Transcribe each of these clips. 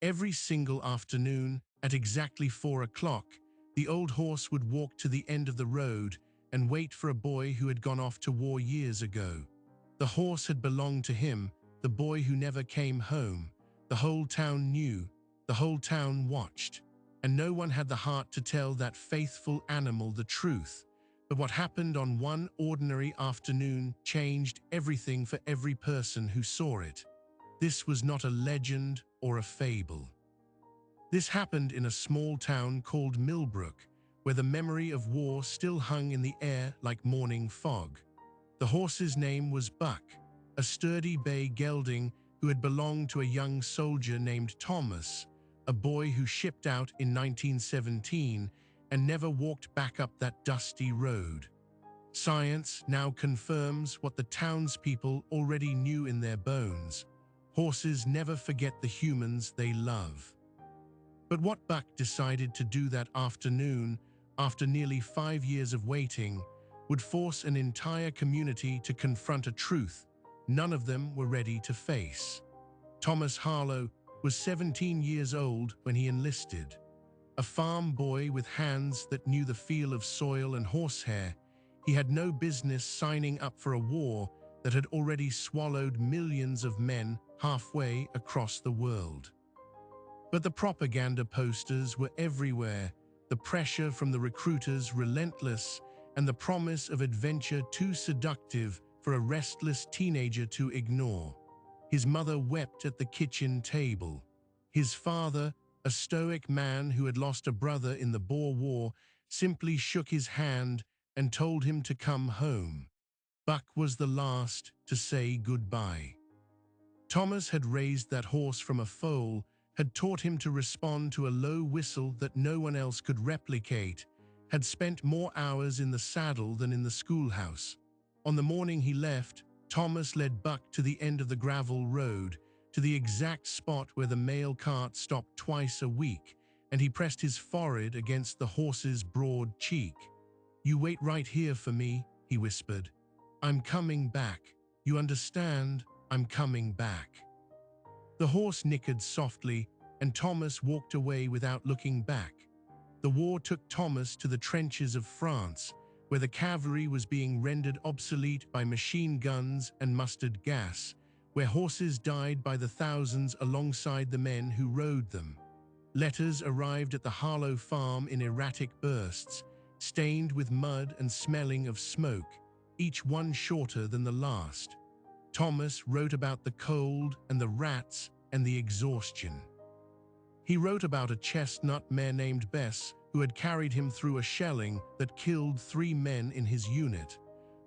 Every single afternoon, at exactly 4 o'clock, the old horse would walk to the end of the road and wait for a boy who had gone off to war years ago. The horse had belonged to him, the boy who never came home. The whole town knew, the whole town watched, and no one had the heart to tell that faithful animal the truth. But what happened on one ordinary afternoon changed everything for every person who saw it. This was not a legend or a fable. This happened in a small town called Millbrook, where the memory of war still hung in the air like morning fog. The horse's name was Buck, a sturdy bay gelding who had belonged to a young soldier named Thomas, a boy who shipped out in 1917 and never walked back up that dusty road. Science now confirms what the townspeople already knew in their bones. Horses never forget the humans they love. But what Buck decided to do that afternoon, after nearly 5 years of waiting, would force an entire community to confront a truth none of them were ready to face. Thomas Harlow was 17 years old when he enlisted. A farm boy with hands that knew the feel of soil and horsehair, he had no business signing up for a war that had already swallowed millions of men halfway across the world. But the propaganda posters were everywhere, the pressure from the recruiters relentless, and the promise of adventure too seductive for a restless teenager to ignore. His mother wept at the kitchen table. His father, a stoic man who had lost a brother in the Boer War, simply shook his hand and told him to come home. Buck was the last to say goodbye. Thomas had raised that horse from a foal, had taught him to respond to a low whistle that no one else could replicate, had spent more hours in the saddle than in the schoolhouse. On the morning he left, Thomas led Buck to the end of the gravel road, to the exact spot where the mail cart stopped twice a week, and he pressed his forehead against the horse's broad cheek. "You wait right here for me," he whispered. "I'm coming back. You understand? I'm coming back." The horse nickered softly, and Thomas walked away without looking back. The war took Thomas to the trenches of France, where the cavalry was being rendered obsolete by machine guns and mustard gas, where horses died by the thousands alongside the men who rode them. Letters arrived at the Harlow farm in erratic bursts, stained with mud and smelling of smoke, each one shorter than the last. Thomas wrote about the cold and the rats and the exhaustion. He wrote about a chestnut mare named Bess who had carried him through a shelling that killed 3 men in his unit.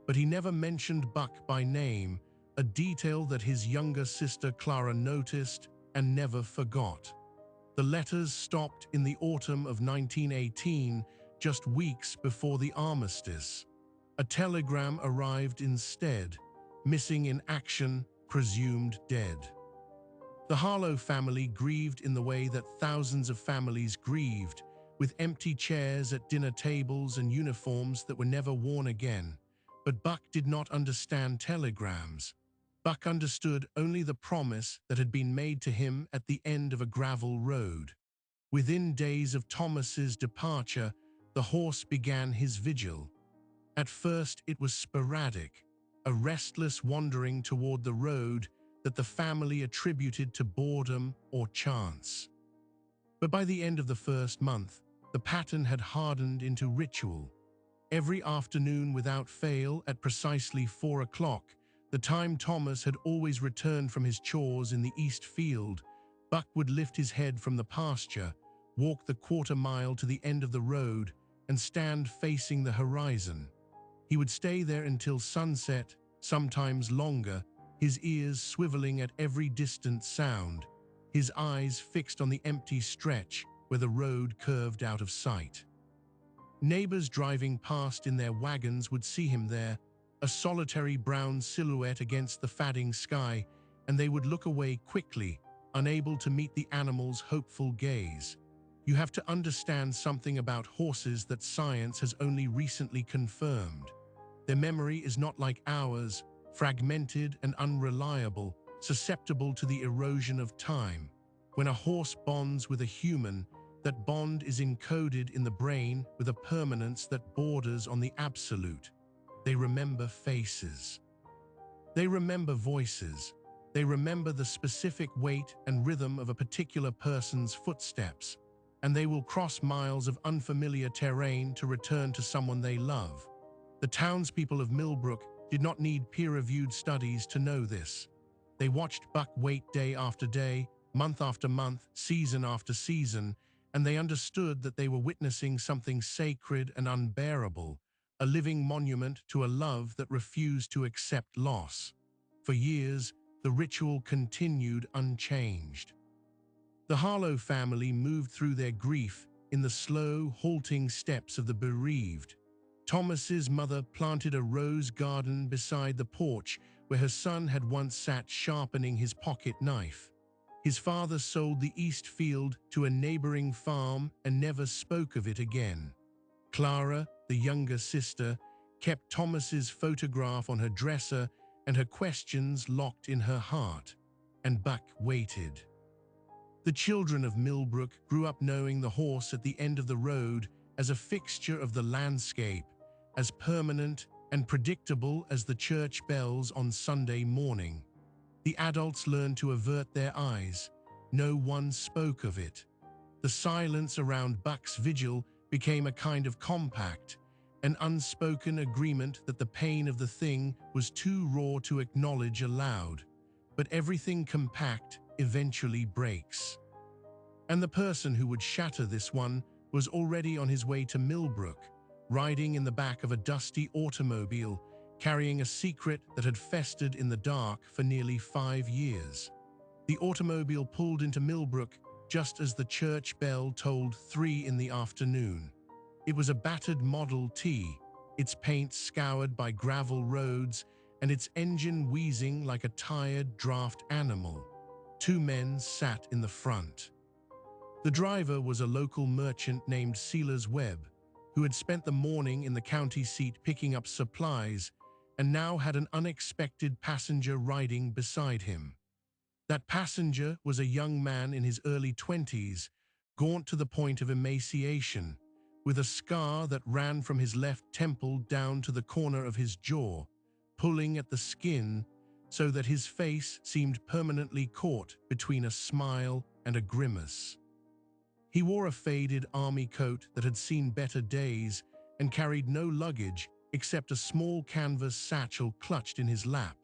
But he never mentioned Buck by name, a detail that his younger sister Clara noticed and never forgot. The letters stopped in the autumn of 1918, just weeks before the armistice. A telegram arrived instead, missing in action, presumed dead. The Harlow family grieved in the way that thousands of families grieved, with empty chairs at dinner tables and uniforms that were never worn again. But Buck did not understand telegrams. Buck understood only the promise that had been made to him at the end of a gravel road. Within days of Thomas's departure, the horse began his vigil. At first it was sporadic, a restless wandering toward the road that the family attributed to boredom or chance. But by the end of the first month, the pattern had hardened into ritual. Every afternoon without fail at precisely 4 o'clock, the time Thomas had always returned from his chores in the East Field, Buck would lift his head from the pasture, walk the quarter-mile to the end of the road, and stand facing the horizon. He would stay there until sunset, sometimes longer, his ears swiveling at every distant sound, his eyes fixed on the empty stretch where the road curved out of sight. Neighbors driving past in their wagons would see him there, a solitary brown silhouette against the fading sky, and they would look away quickly, unable to meet the animal's hopeful gaze. You have to understand something about horses that science has only recently confirmed. Their memory is not like ours, fragmented and unreliable, susceptible to the erosion of time. When a horse bonds with a human, that bond is encoded in the brain with a permanence that borders on the absolute. They remember faces. They remember voices. They remember the specific weight and rhythm of a particular person's footsteps, and they will cross miles of unfamiliar terrain to return to someone they love. The townspeople of Millbrook did not need peer-reviewed studies to know this. They watched Buck wait day after day, month after month, season after season, and they understood that they were witnessing something sacred and unbearable, a living monument to a love that refused to accept loss. For years, the ritual continued unchanged. The Harlow family moved through their grief in the slow, halting steps of the bereaved. Thomas's mother planted a rose garden beside the porch where her son had once sat sharpening his pocket knife. His father sold the east field to a neighboring farm and never spoke of it again. Clara, the younger sister, kept Thomas's photograph on her dresser and her questions locked in her heart, and Buck waited. The children of Millbrook grew up knowing the horse at the end of the road as a fixture of the landscape, as permanent and predictable as the church bells on Sunday morning. The adults learned to avert their eyes. No one spoke of it. The silence around Buck's vigil became a kind of compact, an unspoken agreement that the pain of the thing was too raw to acknowledge aloud. But everything compact eventually breaks. And the person who would shatter this one was already on his way to Millbrook, riding in the back of a dusty automobile, carrying a secret that had festered in the dark for nearly 5 years. The automobile pulled into Millbrook just as the church bell tolled 3 in the afternoon. It was a battered Model T, its paint scoured by gravel roads and its engine wheezing like a tired draft animal. 2 men sat in the front. The driver was a local merchant named Silas Webb, who had spent the morning in the county seat picking up supplies and now had an unexpected passenger riding beside him. That passenger was a young man in his early 20s, gaunt to the point of emaciation, with a scar that ran from his left temple down to the corner of his jaw, pulling at the skin so that his face seemed permanently caught between a smile and a grimace. He wore a faded army coat that had seen better days and carried no luggage except a small canvas satchel clutched in his lap.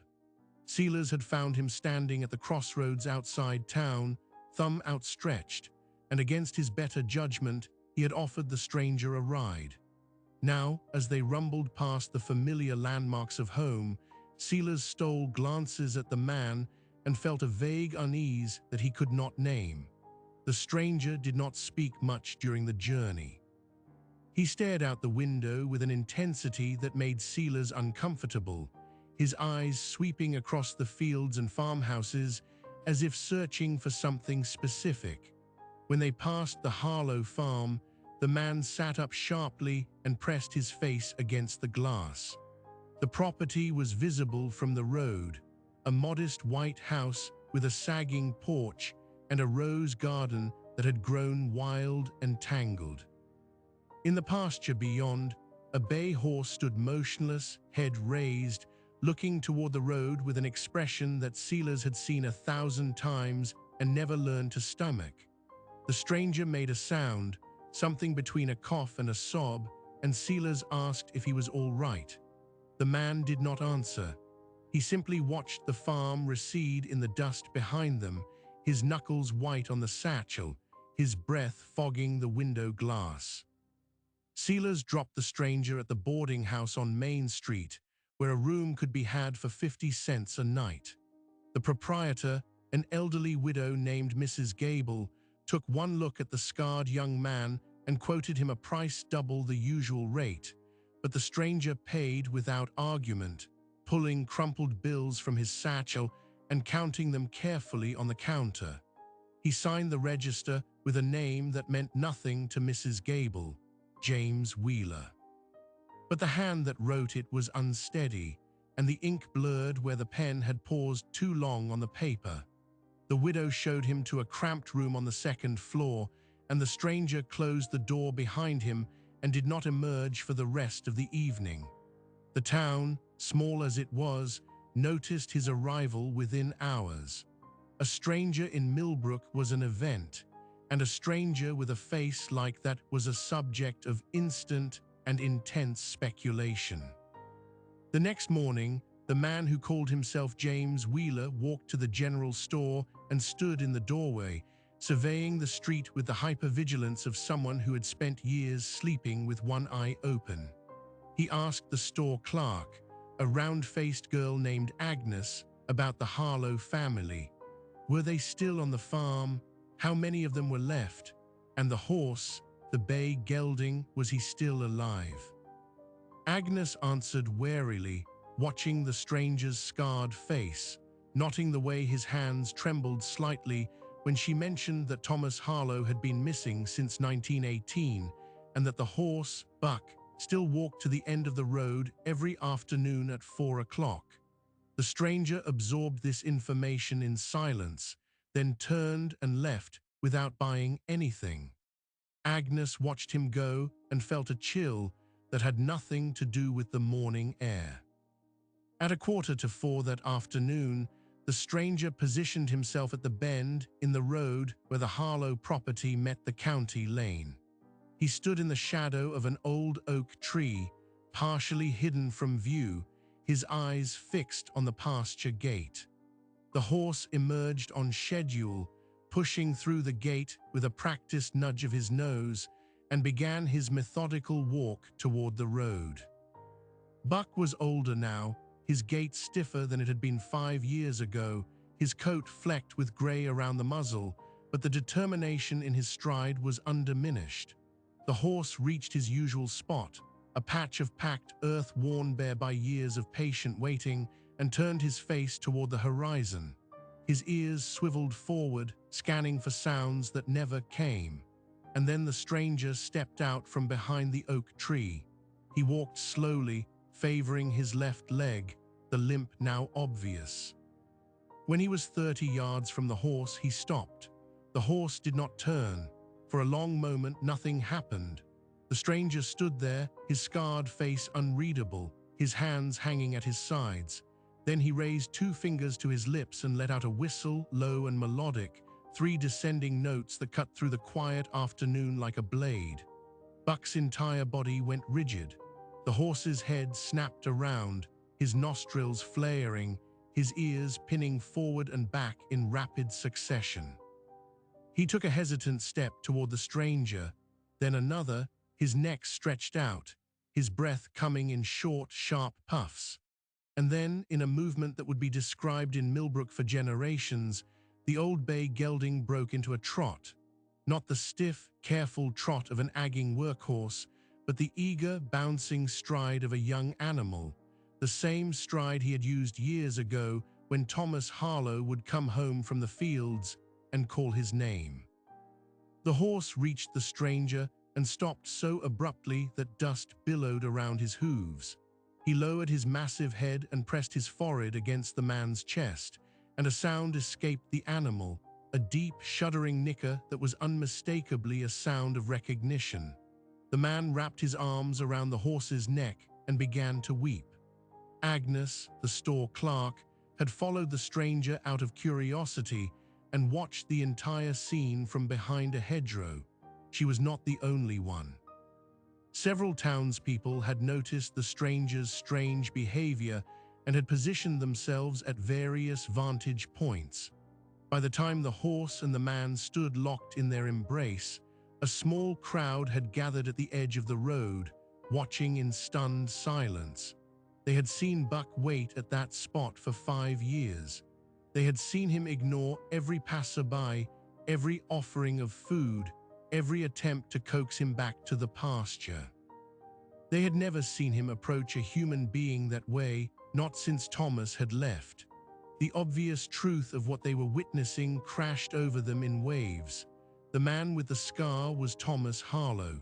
Silas had found him standing at the crossroads outside town, thumb outstretched, and against his better judgment, he had offered the stranger a ride. Now, as they rumbled past the familiar landmarks of home, Silas stole glances at the man and felt a vague unease that he could not name. The stranger did not speak much during the journey. He stared out the window with an intensity that made Silas uncomfortable, his eyes sweeping across the fields and farmhouses as if searching for something specific. When they passed the Harlow farm, the man sat up sharply and pressed his face against the glass. The property was visible from the road, a modest white house with a sagging porch and a rose garden that had grown wild and tangled. In the pasture beyond, a bay horse stood motionless, head raised, looking toward the road with an expression that Silas had seen 1,000 times and never learned to stomach. The stranger made a sound, something between a cough and a sob, and Silas asked if he was all right. The man did not answer. He simply watched the farm recede in the dust behind them, his knuckles white on the satchel, his breath fogging the window glass. Silas dropped the stranger at the boarding house on Main Street, where a room could be had for 50 cents a night. The proprietor, an elderly widow named Mrs. Gable, took one look at the scarred young man and quoted him a price double the usual rate, but the stranger paid without argument, pulling crumpled bills from his satchel and counting them carefully on the counter. He signed the register with a name that meant nothing to Mrs. Gable, James Wheeler. But the hand that wrote it was unsteady, and the ink blurred where the pen had paused too long on the paper. The widow showed him to a cramped room on the second floor, and the stranger closed the door behind him and did not emerge for the rest of the evening. The town, small as it was, noticed his arrival within hours. A stranger in Millbrook was an event, and a stranger with a face like that was a subject of instant and intense speculation. The next morning, the man who called himself James Wheeler walked to the general store and stood in the doorway, surveying the street with the hypervigilance of someone who had spent years sleeping with one eye open. He asked the store clerk, a round-faced girl named Agnes, about the Harlow family. Were they still on the farm? How many of them were left? And the horse, the bay gelding, was he still alive? Agnes answered warily, watching the stranger's scarred face, noting the way his hands trembled slightly when she mentioned that Thomas Harlow had been missing since 1918 and that the horse, Buck, still walked to the end of the road every afternoon at 4 o'clock. The stranger absorbed this information in silence, then turned and left without buying anything. Agnes watched him go and felt a chill that had nothing to do with the morning air. At 3:45 that afternoon, the stranger positioned himself at the bend in the road where the Harlow property met the county lane. He stood in the shadow of an old oak tree, partially hidden from view, his eyes fixed on the pasture gate. The horse emerged on schedule, pushing through the gate with a practiced nudge of his nose, and began his methodical walk toward the road. Buck was older now, his gait stiffer than it had been 5 years ago, his coat flecked with gray around the muzzle, but the determination in his stride was undiminished. The horse reached his usual spot, a patch of packed earth worn bare by years of patient waiting, and turned his face toward the horizon. His ears swiveled forward, scanning for sounds that never came. And then the stranger stepped out from behind the oak tree. He walked slowly, favoring his left leg, the limp now obvious. When he was 30 yards from the horse, he stopped. The horse did not turn. For a long moment, nothing happened. The stranger stood there, his scarred face unreadable, his hands hanging at his sides. Then he raised 2 fingers to his lips and let out a whistle, low and melodic, 3 descending notes that cut through the quiet afternoon like a blade. Buck's entire body went rigid. The horse's head snapped around, his nostrils flaring, his ears pinning forward and back in rapid succession. He took a hesitant step toward the stranger, then another, his neck stretched out, his breath coming in short, sharp puffs. And then, in a movement that would be described in Millbrook for generations, the old bay gelding broke into a trot. Not the stiff, careful trot of an agging workhorse, but the eager, bouncing stride of a young animal, the same stride he had used years ago when Thomas Harlow would come home from the fields and call his name. The horse reached the stranger and stopped so abruptly that dust billowed around his hooves. He lowered his massive head and pressed his forehead against the man's chest, and a sound escaped the animal, a deep, shuddering nicker that was unmistakably a sound of recognition. The man wrapped his arms around the horse's neck and began to weep. Agnes, the store clerk, had followed the stranger out of curiosity and watched the entire scene from behind a hedgerow. She was not the only one. Several townspeople had noticed the stranger's strange behavior and had positioned themselves at various vantage points. By the time the horse and the man stood locked in their embrace, a small crowd had gathered at the edge of the road, watching in stunned silence. They had seen Buck wait at that spot for 5 years. They had seen him ignore every passerby, every offering of food, every attempt to coax him back to the pasture. They had never seen him approach a human being that way, not since Thomas had left. The obvious truth of what they were witnessing crashed over them in waves. The man with the scar was Thomas Harlow.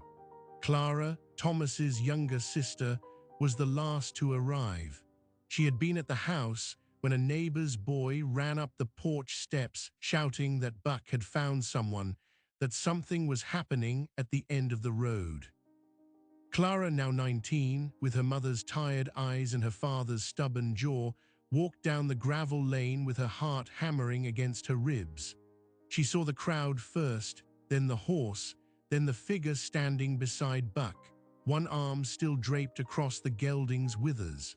Clara, Thomas's younger sister, was the last to arrive. She had been at the house, when a neighbor's boy ran up the porch steps shouting that Buck had found someone, that something was happening at the end of the road. Clara, now 19, with her mother's tired eyes and her father's stubborn jaw, walked down the gravel lane with her heart hammering against her ribs. She saw the crowd first, then the horse, then the figure standing beside Buck, one arm still draped across the gelding's withers.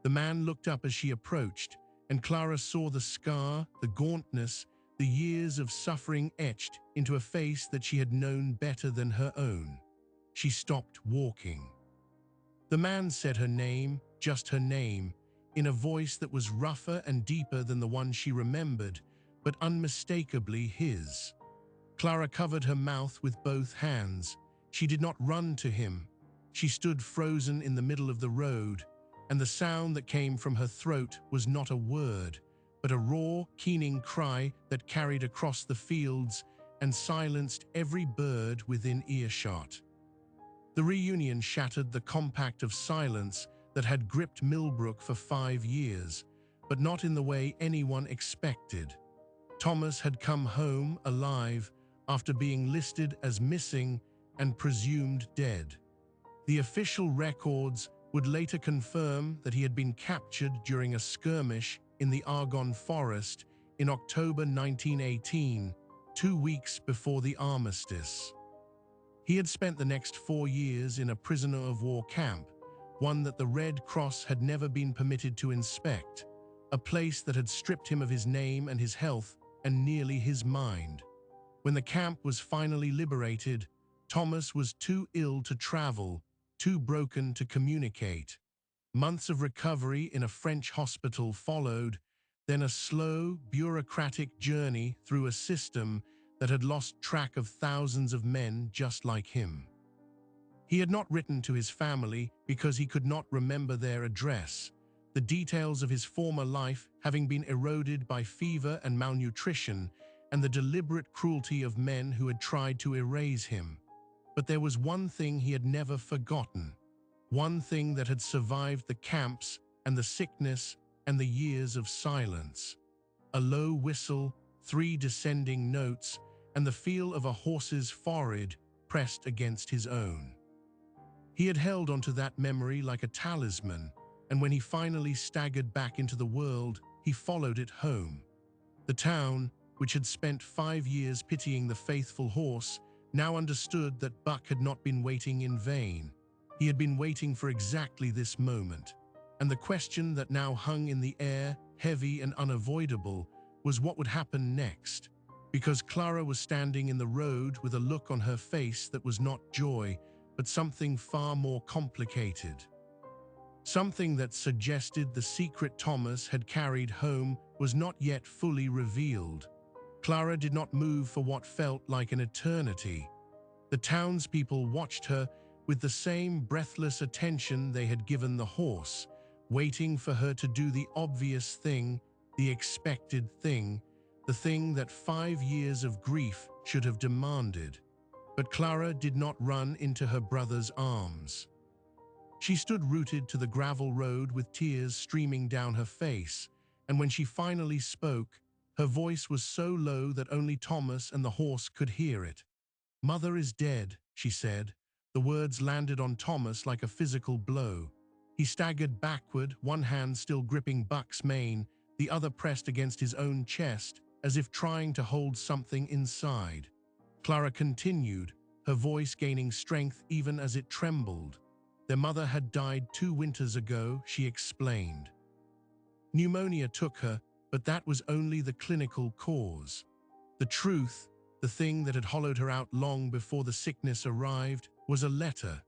The man looked up as she approached, and Clara saw the scar, the gauntness, the years of suffering etched into a face that she had known better than her own. She stopped walking. The man said her name, just her name, in a voice that was rougher and deeper than the one she remembered, but unmistakably his. Clara covered her mouth with both hands. She did not run to him. She stood frozen in the middle of the road, and the sound that came from her throat was not a word, but a raw, keening cry that carried across the fields and silenced every bird within earshot. The reunion shattered the compact of silence that had gripped Millbrook for 5 years, but not in the way anyone expected. Thomas had come home alive after being listed as missing and presumed dead. The official records would later confirm that he had been captured during a skirmish in the Argonne Forest in October 1918, 2 weeks before the armistice. He had spent the next 4 years in a prisoner of war camp, one that the Red Cross had never been permitted to inspect, a place that had stripped him of his name and his health and nearly his mind. When the camp was finally liberated, Thomas was too ill to travel, too broken to communicate. Months of recovery in a French hospital followed, then a slow, bureaucratic journey through a system that had lost track of thousands of men just like him. He had not written to his family because he could not remember their address, the details of his former life having been eroded by fever and malnutrition and the deliberate cruelty of men who had tried to erase him. But there was one thing he had never forgotten, one thing that had survived the camps and the sickness and the years of silence. A low whistle, 3 descending notes, and the feel of a horse's forehead pressed against his own. He had held onto that memory like a talisman, and when he finally staggered back into the world, he followed it home. The town, which had spent 5 years pitying the faithful horse, now understood that Buck had not been waiting in vain. He had been waiting for exactly this moment, and the question that now hung in the air, heavy and unavoidable, was what would happen next. Because Clara was standing in the road with a look on her face that was not joy, but something far more complicated. Something that suggested the secret Thomas had carried home was not yet fully revealed. Clara did not move for what felt like an eternity. The townspeople watched her with the same breathless attention they had given the horse, waiting for her to do the obvious thing, the expected thing, the thing that 5 years of grief should have demanded. But Clara did not run into her brother's arms. She stood rooted to the gravel road with tears streaming down her face, and when she finally spoke, her voice was so low that only Thomas and the horse could hear it. "Mother is dead," she said. The words landed on Thomas like a physical blow. He staggered backward, one hand still gripping Buck's mane, the other pressed against his own chest, as if trying to hold something inside. Clara continued, her voice gaining strength even as it trembled. "Their mother had died 2 winters ago," she explained. "Pneumonia took her, but that was only the clinical cause. The truth, the thing that had hollowed her out long before the sickness arrived, was a letter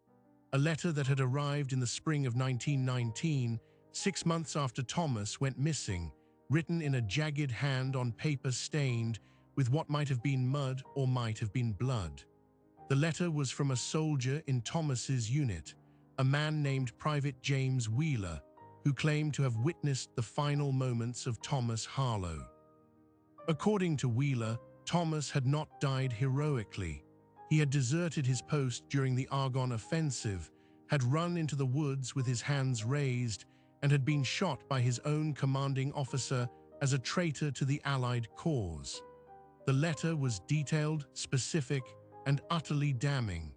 that had arrived in the spring of 1919, 6 months after Thomas went missing, written in a jagged hand on paper stained with what might have been mud or might have been blood. The letter was from a soldier in Thomas's unit, a man named Private James Wheeler, who claimed to have witnessed the final moments of Thomas Harlow. According to Wheeler, Thomas had not died heroically. He had deserted his post during the Argonne offensive, had run into the woods with his hands raised, and had been shot by his own commanding officer as a traitor to the Allied cause. The letter was detailed, specific, and utterly damning.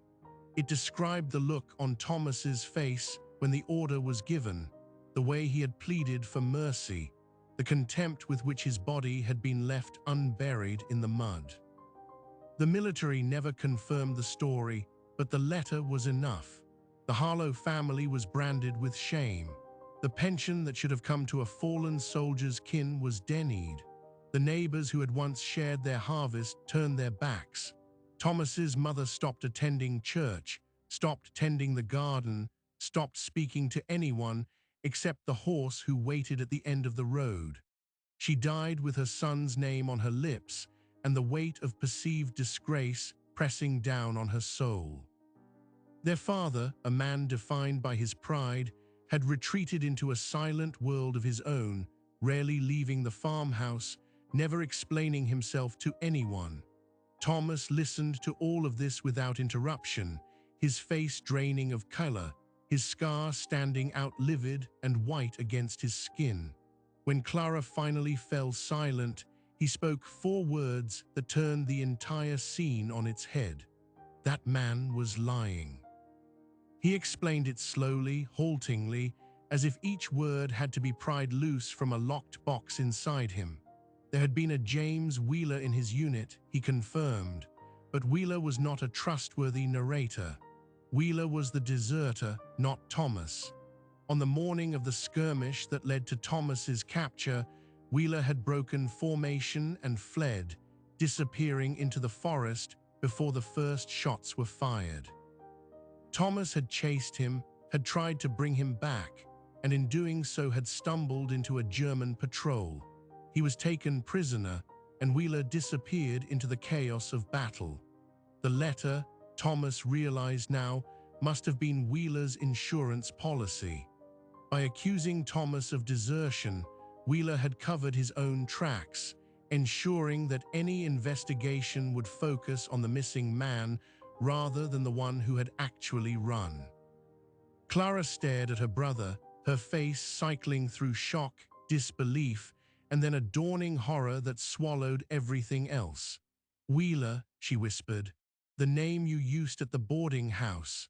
It described the look on Thomas's face when the order was given, the way he had pleaded for mercy, the contempt with which his body had been left unburied in the mud. The military never confirmed the story, but the letter was enough. The Harlow family was branded with shame. The pension that should have come to a fallen soldier's kin was denied. The neighbors who had once shared their harvest turned their backs. Thomas's mother stopped attending church, stopped tending the garden, stopped speaking to anyone except the horse who waited at the end of the road. She died with her son's name on her lips and the weight of perceived disgrace pressing down on her soul. Their father, a man defined by his pride, had retreated into a silent world of his own, rarely leaving the farmhouse, never explaining himself to anyone. Thomas listened to all of this without interruption, his face draining of color, his scar standing out livid and white against his skin. When Clara finally fell silent, he spoke 4 words that turned the entire scene on its head. That man was lying. He explained it slowly, haltingly, as if each word had to be pried loose from a locked box inside him. There had been a James Wheeler in his unit, he confirmed, but Wheeler was not a trustworthy narrator. Wheeler was the deserter, not Thomas. On the morning of the skirmish that led to Thomas's capture, Wheeler had broken formation and fled, disappearing into the forest before the first shots were fired. Thomas had chased him, had tried to bring him back, and in doing so had stumbled into a German patrol. He was taken prisoner, and Wheeler disappeared into the chaos of battle. The letter, Thomas realized now, must have been Wheeler's insurance policy. By accusing Thomas of desertion, Wheeler had covered his own tracks, ensuring that any investigation would focus on the missing man rather than the one who had actually run. Clara stared at her brother, her face cycling through shock, disbelief, and then a dawning horror that swallowed everything else. "Wheeler," she whispered, "the name you used at the boarding house."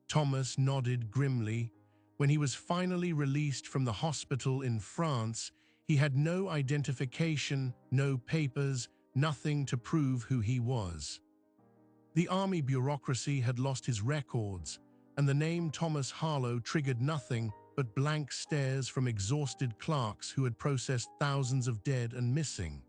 Thomas nodded grimly. When he was finally released from the hospital in France, he had no identification, no papers, nothing to prove who he was. The army bureaucracy had lost his records, and the name Thomas Harlow triggered nothing but blank stares from exhausted clerks who had processed thousands of dead and missing.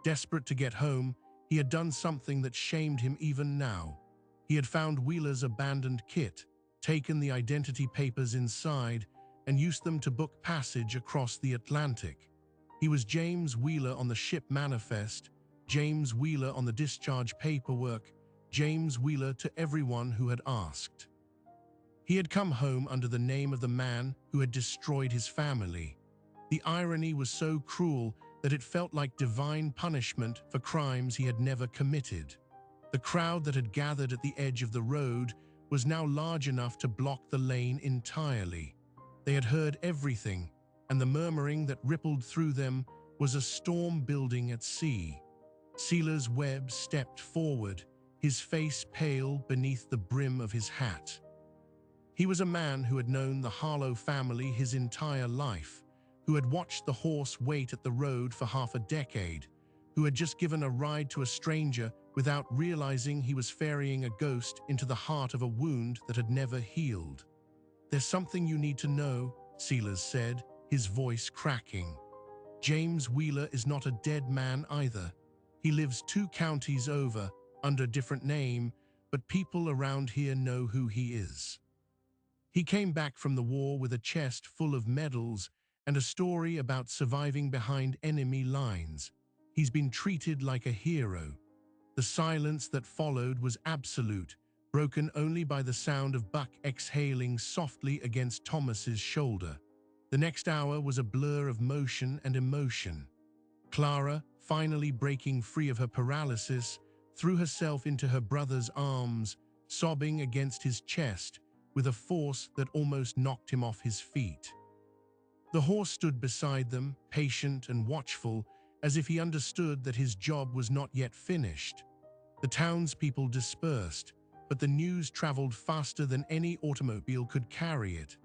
Desperate to get home, he had done something that shamed him even now. He had found Wheeler's abandoned kit, taken the identity papers inside, and used them to book passage across the Atlantic. He was James Wheeler on the ship manifest, James Wheeler on the discharge paperwork, James Wheeler to everyone who had asked. He had come home under the name of the man who had destroyed his family. The irony was so cruel that it felt like divine punishment for crimes he had never committed. The crowd that had gathered at the edge of the road was now large enough to block the lane entirely. They had heard everything, and the murmuring that rippled through them was a storm building at sea. Silas Webb stepped forward, his face pale beneath the brim of his hat. He was a man who had known the Harlow family his entire life, who had watched the horse wait at the road for half a decade, who had just given a ride to a stranger without realizing he was ferrying a ghost into the heart of a wound that had never healed. "There's something you need to know," Silas said, his voice cracking. "James Wheeler is not a dead man either. He lives 2 counties over, under a different name, but people around here know who he is. He came back from the war with a chest full of medals and a story about surviving behind enemy lines. He's been treated like a hero." The silence that followed was absolute, broken only by the sound of Buck exhaling softly against Thomas's shoulder. The next hour was a blur of motion and emotion. Clara, finally breaking free of her paralysis, threw herself into her brother's arms, sobbing against his chest with a force that almost knocked him off his feet. The horse stood beside them, patient and watchful, as if he understood that his job was not yet finished. The townspeople dispersed, but the news traveled faster than any automobile could carry it.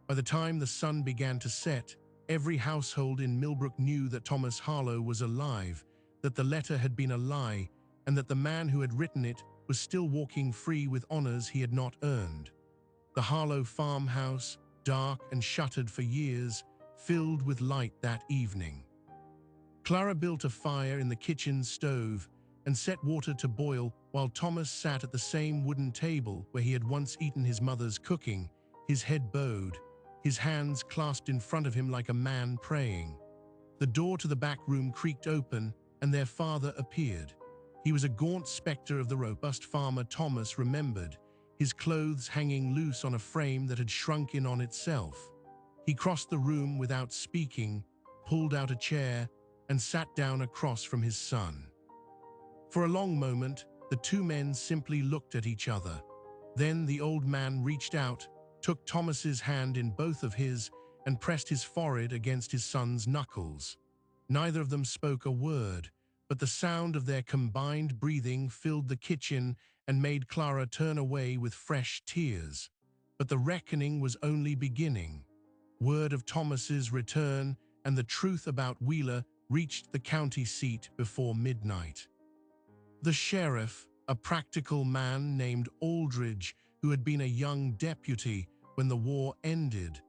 By the time the sun began to set, every household in Millbrook knew that Thomas Harlow was alive, that the letter had been a lie, and that the man who had written it was still walking free with honors he had not earned. The Harlow farmhouse, dark and shuttered for years, filled with light that evening. Clara built a fire in the kitchen stove and set water to boil while Thomas sat at the same wooden table where he had once eaten his mother's cooking, his head bowed, his hands clasped in front of him like a man praying. The door to the back room creaked open and their father appeared. He was a gaunt spectre of the robust farmer Thomas remembered, his clothes hanging loose on a frame that had shrunk in on itself. He crossed the room without speaking, pulled out a chair, and sat down across from his son. For a long moment, the two men simply looked at each other. Then the old man reached out, took Thomas's hand in both of his, and pressed his forehead against his son's knuckles. Neither of them spoke a word, but the sound of their combined breathing filled the kitchen and made Clara turn away with fresh tears. But the reckoning was only beginning. Word of Thomas's return and the truth about Wheeler reached the county seat before midnight. The sheriff, a practical man named Aldridge, who had been a young deputy when the war ended,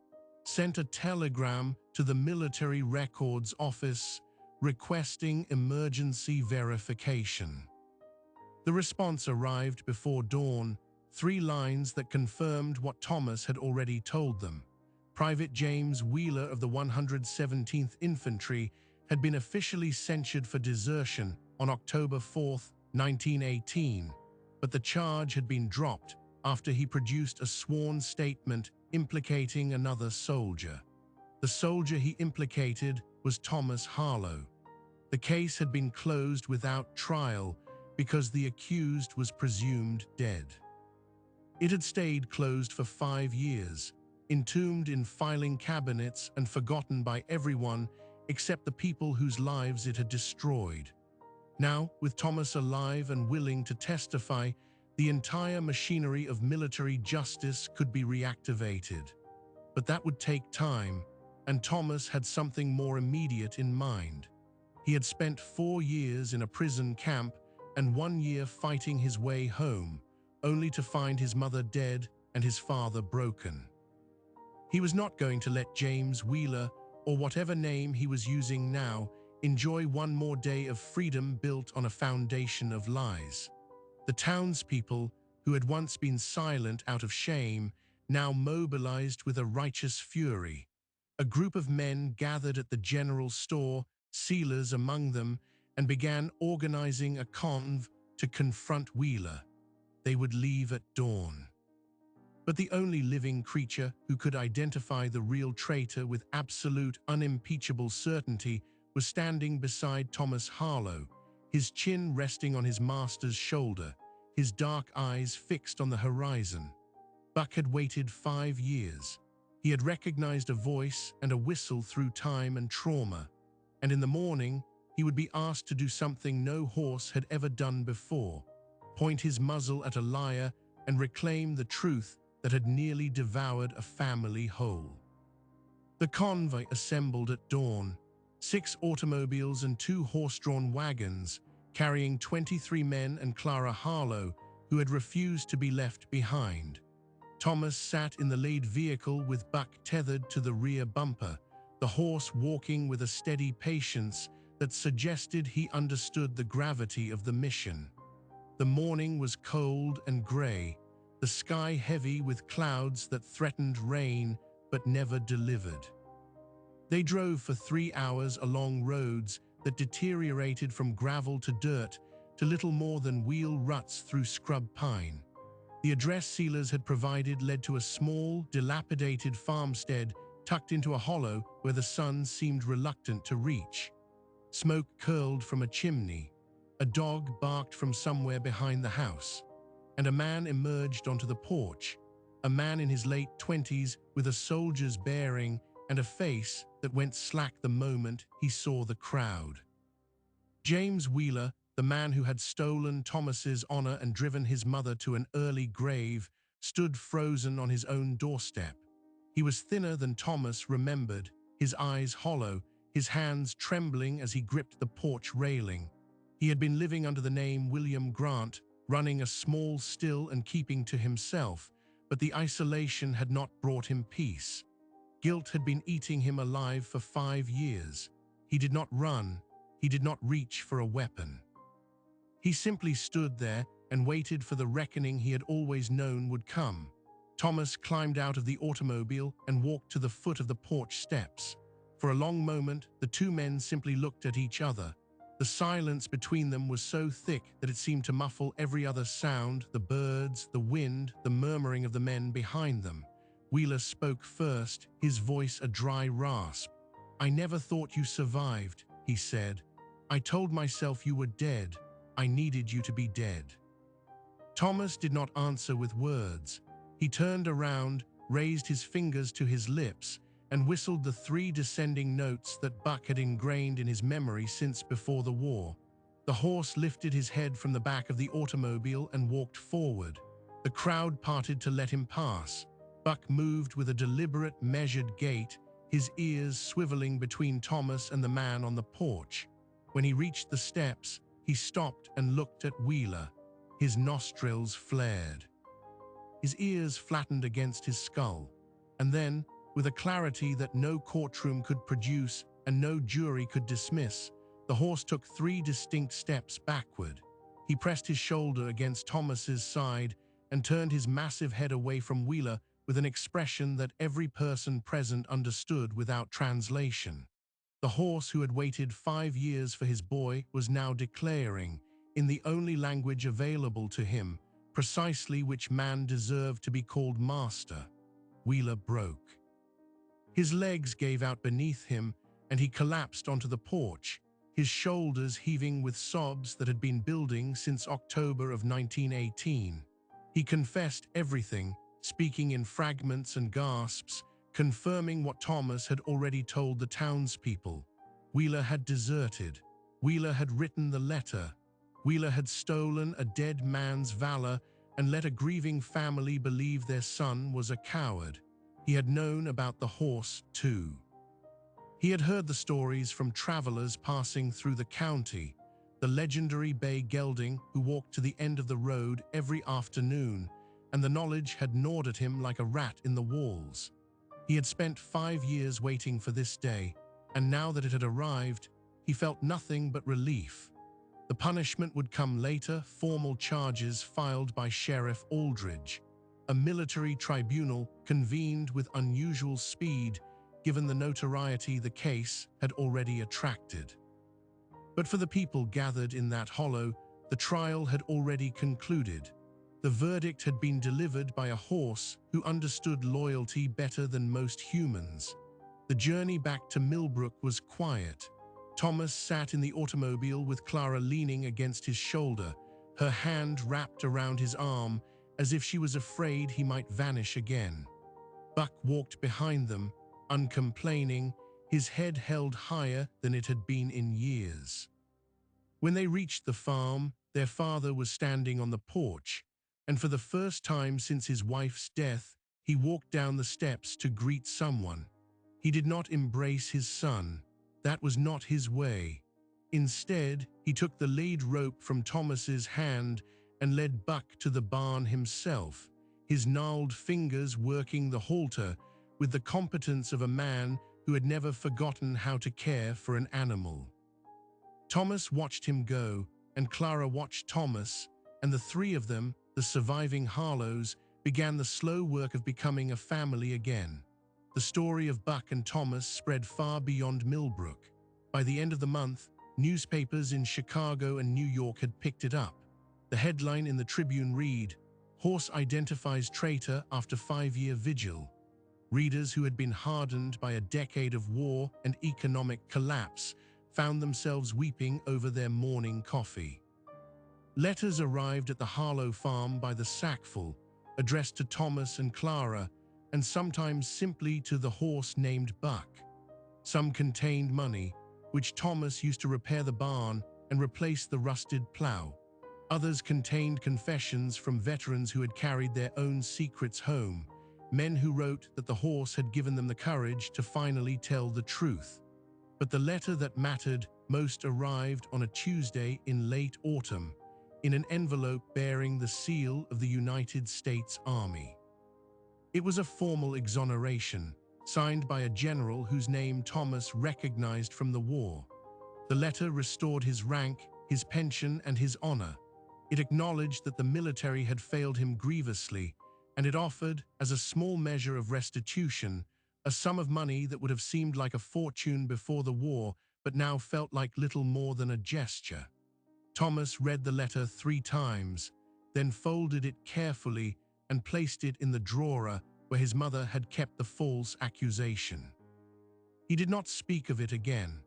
sent a telegram to the Military Records Office requesting emergency verification. The response arrived before dawn, 3 lines that confirmed what Thomas had already told them. Private James Wheeler of the 117th Infantry had been officially censured for desertion on October 4, 1918, but the charge had been dropped after he produced a sworn statement implicating another soldier. The soldier he implicated was Thomas Harlow. The case had been closed without trial because the accused was presumed dead. It had stayed closed for 5 years, entombed in filing cabinets and forgotten by everyone except the people whose lives it had destroyed. Now, with Thomas alive and willing to testify, the entire machinery of military justice could be reactivated. But that would take time, and Thomas had something more immediate in mind. He had spent 4 years in a prison camp and 1 year fighting his way home, only to find his mother dead and his father broken. He was not going to let James Wheeler, or whatever name he was using now, enjoy one more day of freedom built on a foundation of lies. The townspeople, who had once been silent out of shame, now mobilized with a righteous fury. A group of men gathered at the general store, sealers among them, and began organizing a conv to confront Wheeler. They would leave at dawn. But the only living creature who could identify the real traitor with absolute, unimpeachable certainty was standing beside Thomas Harlow, his chin resting on his master's shoulder, his dark eyes fixed on the horizon. Buck had waited 5 years. He had recognized a voice and a whistle through time and trauma, and in the morning, he would be asked to do something no horse had ever done before, point his muzzle at a liar and reclaim the truth that had nearly devoured a family whole. The convoy assembled at dawn, 6 automobiles and 2 horse-drawn wagons, carrying 23 men and Clara Harlow, who had refused to be left behind. Thomas sat in the lead vehicle with Buck tethered to the rear bumper, the horse walking with a steady patience that suggested he understood the gravity of the mission. The morning was cold and gray, the sky heavy with clouds that threatened rain but never delivered. They drove for 3 hours along roads that deteriorated from gravel to dirt to little more than wheel ruts through scrub pine. The address sealers had provided led to a small, dilapidated farmstead tucked into a hollow where the sun seemed reluctant to reach. Smoke curled from a chimney, a dog barked from somewhere behind the house, and a man emerged onto the porch, a man in his late 20s with a soldier's bearing, and a face that went slack the moment he saw the crowd. James Wheeler, the man who had stolen Thomas's honor and driven his mother to an early grave, stood frozen on his own doorstep. He was thinner than Thomas remembered, his eyes hollow, his hands trembling as he gripped the porch railing. He had been living under the name William Grant, running a small still and keeping to himself, but the isolation had not brought him peace. Guilt had been eating him alive for 5 years. He did not run. He did not reach for a weapon. He simply stood there and waited for the reckoning he had always known would come. Thomas climbed out of the automobile and walked to the foot of the porch steps. For a long moment, the two men simply looked at each other. The silence between them was so thick that it seemed to muffle every other sound, the birds, the wind, the murmuring of the men behind them. Wheeler spoke first, his voice a dry rasp. "I never thought you survived," he said. "I told myself you were dead. I needed you to be dead." Thomas did not answer with words. He turned around, raised his fingers to his lips, and whistled the 3 descending notes that Buck had ingrained in his memory since before the war. The horse lifted his head from the back of the automobile and walked forward. The crowd parted to let him pass. Buck moved with a deliberate, measured gait, his ears swiveling between Thomas and the man on the porch. When he reached the steps, he stopped and looked at Wheeler. His nostrils flared. His ears flattened against his skull. And then, with a clarity that no courtroom could produce and no jury could dismiss, the horse took 3 distinct steps backward. He pressed his shoulder against Thomas's side and turned his massive head away from Wheeler with an expression that every person present understood without translation. The horse who had waited 5 years for his boy was now declaring, in the only language available to him, precisely which man deserved to be called master. Wheeler broke. His legs gave out beneath him, and he collapsed onto the porch, his shoulders heaving with sobs that had been building since October of 1918. He confessed everything, speaking in fragments and gasps, confirming what Thomas had already told the townspeople. Wheeler had deserted. Wheeler had written the letter. Wheeler had stolen a dead man's valor and let a grieving family believe their son was a coward. He had known about the horse, too. He had heard the stories from travelers passing through the county, the legendary Bay Gelding who walked to the end of the road every afternoon, and the knowledge had gnawed at him like a rat in the walls. He had spent 5 years waiting for this day, and now that it had arrived, he felt nothing but relief. The punishment would come later, formal charges filed by Sheriff Aldridge. A military tribunal convened with unusual speed, given the notoriety the case had already attracted. But for the people gathered in that hollow, the trial had already concluded. The verdict had been delivered by a horse who understood loyalty better than most humans. The journey back to Millbrook was quiet. Thomas sat in the automobile with Clara leaning against his shoulder, her hand wrapped around his arm as if she was afraid he might vanish again. Buck walked behind them, uncomplaining, his head held higher than it had been in years. When they reached the farm, their father was standing on the porch, and for the first time since his wife's death, he walked down the steps to greet someone. He did not embrace his son. That was not his way. Instead, he took the lead rope from Thomas's hand and led Buck to the barn himself, his gnarled fingers working the halter with the competence of a man who had never forgotten how to care for an animal. Thomas watched him go, and Clara watched Thomas, and the 3 of them, the surviving Harlows, began the slow work of becoming a family again. The story of Buck and Thomas spread far beyond Millbrook. By the end of the month, newspapers in Chicago and New York had picked it up. The headline in the Tribune read, "Horse identifies traitor after 5-year vigil." Readers who had been hardened by a decade of war and economic collapse found themselves weeping over their morning coffee. Letters arrived at the Harlow farm by the sackful, addressed to Thomas and Clara, and sometimes simply to the horse named Buck. Some contained money, which Thomas used to repair the barn and replace the rusted plow. Others contained confessions from veterans who had carried their own secrets home, men who wrote that the horse had given them the courage to finally tell the truth. But the letter that mattered most arrived on a Tuesday in late autumn, in an envelope bearing the seal of the United States Army. It was a formal exoneration, signed by a general whose name Thomas recognized from the war. The letter restored his rank, his pension, and his honor. It acknowledged that the military had failed him grievously, and it offered, as a small measure of restitution, a sum of money that would have seemed like a fortune before the war, but now felt like little more than a gesture. Thomas read the letter 3 times, then folded it carefully and placed it in the drawer where his mother had kept the false accusation. He did not speak of it again.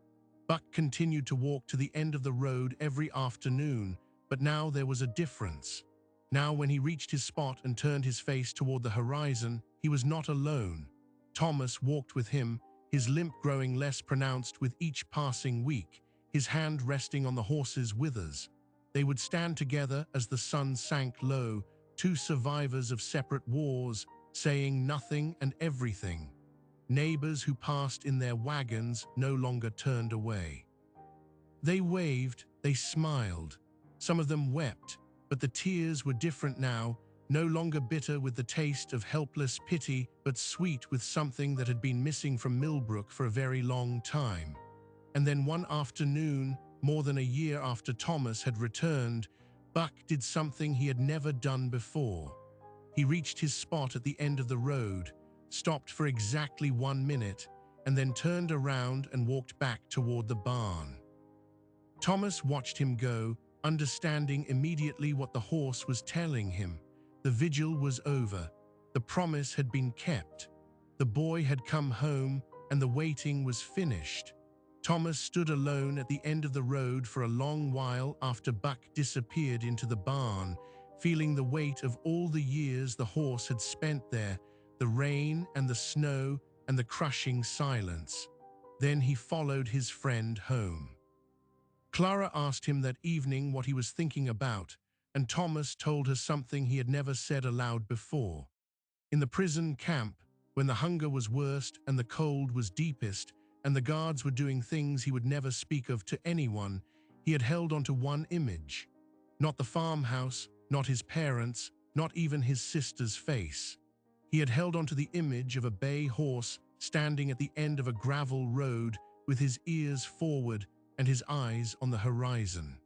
Buck continued to walk to the end of the road every afternoon, but now there was a difference. Now, when he reached his spot and turned his face toward the horizon, he was not alone. Thomas walked with him, his limp growing less pronounced with each passing week, his hand resting on the horse's withers. They would stand together as the sun sank low, 2 survivors of separate wars, saying nothing and everything. Neighbors who passed in their wagons no longer turned away. They waved, they smiled. Some of them wept, but the tears were different now, no longer bitter with the taste of helpless pity, but sweet with something that had been missing from Millbrook for a very long time. And then one afternoon, more than a year after Thomas had returned, Buck did something he had never done before. He reached his spot at the end of the road, stopped for exactly 1 minute, and then turned around and walked back toward the barn. Thomas watched him go, understanding immediately what the horse was telling him. The vigil was over. The promise had been kept. The boy had come home, and the waiting was finished. Thomas stood alone at the end of the road for a long while after Buck disappeared into the barn, feeling the weight of all the years the horse had spent there, the rain and the snow and the crushing silence. Then he followed his friend home. Clara asked him that evening what he was thinking about, and Thomas told her something he had never said aloud before. In the prison camp, when the hunger was worst and the cold was deepest, and the guards were doing things he would never speak of to anyone, he had held onto one image. Not the farmhouse, not his parents, not even his sister's face. He had held onto the image of a bay horse standing at the end of a gravel road with his ears forward and his eyes on the horizon.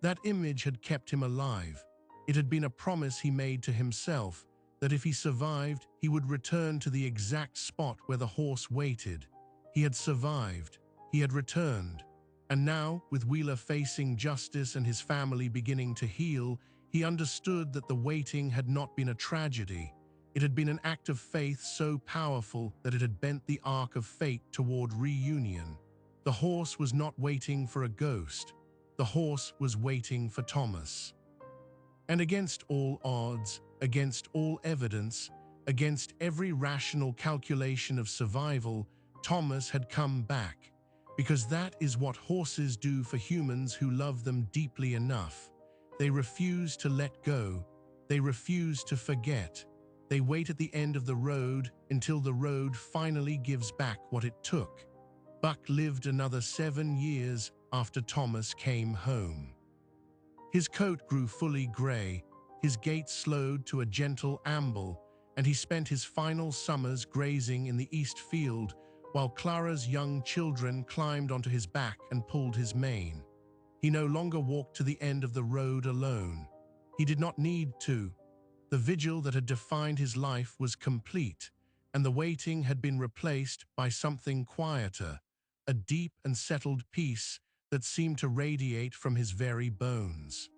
That image had kept him alive. It had been a promise he made to himself that if he survived, he would return to the exact spot where the horse waited. He had survived. He had returned. And now, with Wheeler facing justice and his family beginning to heal, he understood that the waiting had not been a tragedy. It had been an act of faith so powerful that it had bent the arc of fate toward reunion. The horse was not waiting for a ghost. The horse was waiting for Thomas. And against all odds, against all evidence, against every rational calculation of survival, Thomas had come back, because that is what horses do for humans who love them deeply enough. They refuse to let go. They refuse to forget. They wait at the end of the road until the road finally gives back what it took. Buck lived another 7 years after Thomas came home. His coat grew fully gray, his gait slowed to a gentle amble, and he spent his final summers grazing in the East Field while Clara's young children climbed onto his back and pulled his mane. He no longer walked to the end of the road alone. He did not need to. The vigil that had defined his life was complete, and the waiting had been replaced by something quieter, a deep and settled peace that seemed to radiate from his very bones.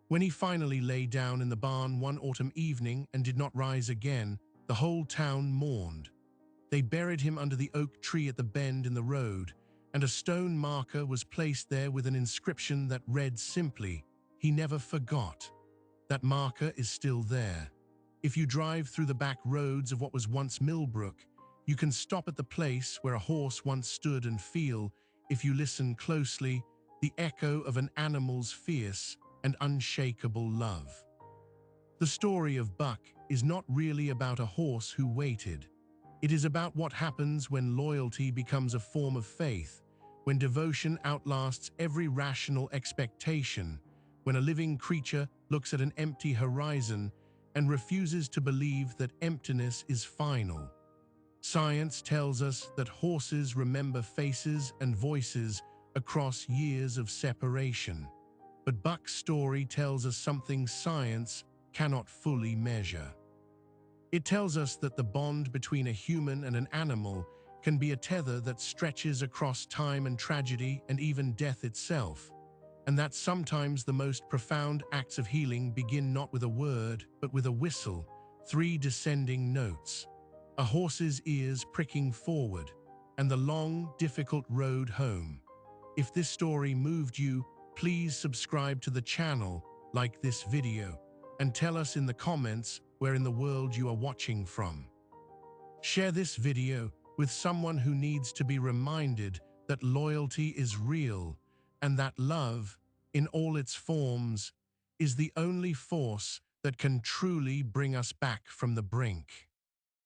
When he finally lay down in the barn one autumn evening and did not rise again, the whole town mourned. They buried him under the oak tree at the bend in the road, and a stone marker was placed there with an inscription that read simply, "He never forgot." That marker is still there. If you drive through the back roads of what was once Millbrook, you can stop at the place where a horse once stood and feel, if you listen closely, the echo of an animal's fierce and unshakable love. The story of Buck is not really about a horse who waited. It is about what happens when loyalty becomes a form of faith, when devotion outlasts every rational expectation, when a living creature looks at an empty horizon and refuses to believe that emptiness is final. Science tells us that horses remember faces and voices across years of separation. But Buck's story tells us something science cannot fully measure. It tells us that the bond between a human and an animal can be a tether that stretches across time and tragedy and even death itself, and that sometimes the most profound acts of healing begin not with a word, but with a whistle, 3 descending notes, a horse's ears pricking forward, and the long, difficult road home. If this story moved you, please subscribe to the channel, like this video, and tell us in the comments where in the world you are watching from. Share this video with someone who needs to be reminded that loyalty is real and that love, in all its forms, is the only force that can truly bring us back from the brink.